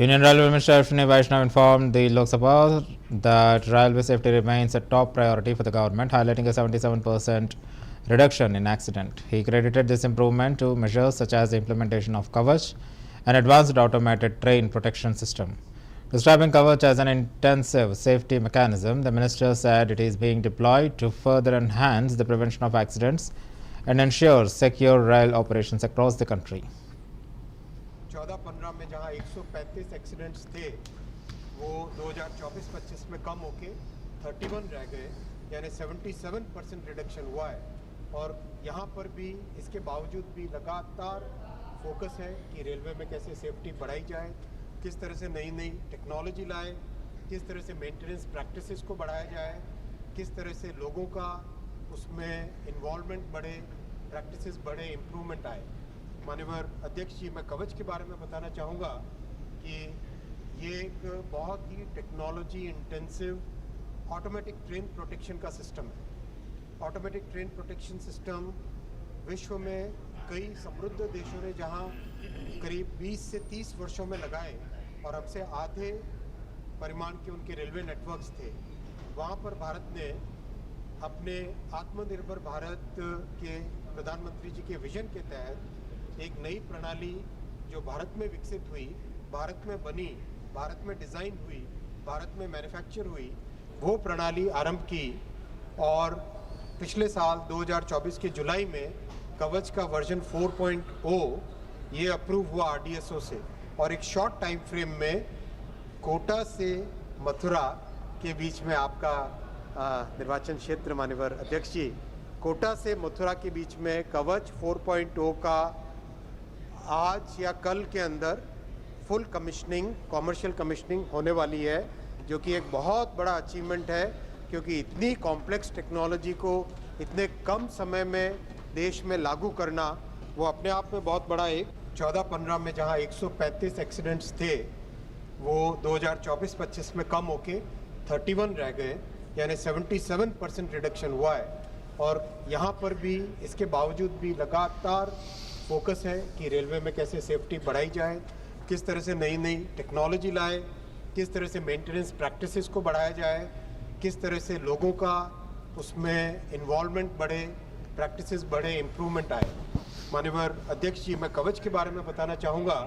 Union Railway Minister Ashwini Vaishnaw informed the Lok Sabha that railway safety remains a top priority for the government, highlighting a 77% reduction in accident. He credited this improvement to measures such as the implementation of Kavach, an advanced automated train protection system. Describing Kavach as an intensive safety mechanism, the minister said it is being deployed to further enhance the prevention of accidents and ensure secure rail operations across the country. 14-15 में जहां 135 accidents थे वो 2024-25 में कम होके 31 रह गए, यानी 77% reduction हुआ है। और यहां पर भी इसके बावजूद भी लगातार फोकस है कि रेलवे में कैसे सेफ्टी बढ़ाई जाए, किस तरह से नई नई टेक्नोलॉजी लाए, किस तरह से मेंटेनेंस प्रैक्टिसेस को बढ़ाया जाए, किस तरह से लोगों का उसमें इन्वॉल्वमेंट बढ़े, प्रैक्टिसेस बढ़े, इम्प्रूवमेंट आए। माननीय अध्यक्ष जी, मैं कवच के बारे में बताना चाहूँगा कि ये एक बहुत ही technology intensive automatic train protection का सिस्टम है। ऑटोमेटिक ट्रेन प्रोटेक्शन सिस्टम विश्व में कई समृद्ध देशों ने जहाँ करीब 20 से 30 वर्षों में लगाए और हमसे आधे परिमाण के उनके रेलवे नेटवर्क्स थे, वहाँ पर भारत ने अपने आत्मनिर्भर भारत के प्रधानमंत्री जी के विजन के तहत एक नई प्रणाली जो भारत में विकसित हुई, भारत में बनी, भारत में डिज़ाइन हुई, भारत में मैन्युफैक्चर हुई, वो प्रणाली आरंभ की। और पिछले साल 2024 के जुलाई में कवच का वर्जन 4.0 ये अप्रूव हुआ RDSO से, और एक शॉर्ट टाइम फ्रेम में कोटा से मथुरा के बीच में आपका निर्वाचन क्षेत्र माननीय अध्यक्ष जी, कोटा से मथुरा के बीच में कवच 4.0 का आज या कल के अंदर फुल कमिश्निंग, कॉमर्शियल कमिश्निंग होने वाली है, जो कि एक बहुत बड़ा अचीवमेंट है, क्योंकि इतनी कॉम्प्लेक्स टेक्नोलॉजी को इतने कम समय में देश में लागू करना वो अपने आप में बहुत बड़ा एक 14-15 में जहां 135 एक्सीडेंट्स थे वो 2024-25 में कम होके 31 रह गए, यानी 77% रिडक्शन हुआ है। और यहाँ पर भी इसके बावजूद भी लगातार फोकस है कि रेलवे में कैसे सेफ्टी बढ़ाई जाए, किस तरह से नई नई टेक्नोलॉजी लाए, किस तरह से मेंटेनेंस प्रैक्टिसेस को बढ़ाया जाए, किस तरह से लोगों का उसमें इन्वॉल्वमेंट बढ़े, प्रैक्टिसेस बढ़े, इम्प्रूवमेंट आए। माननीय अध्यक्ष जी, मैं कवच के बारे में बताना चाहूँगा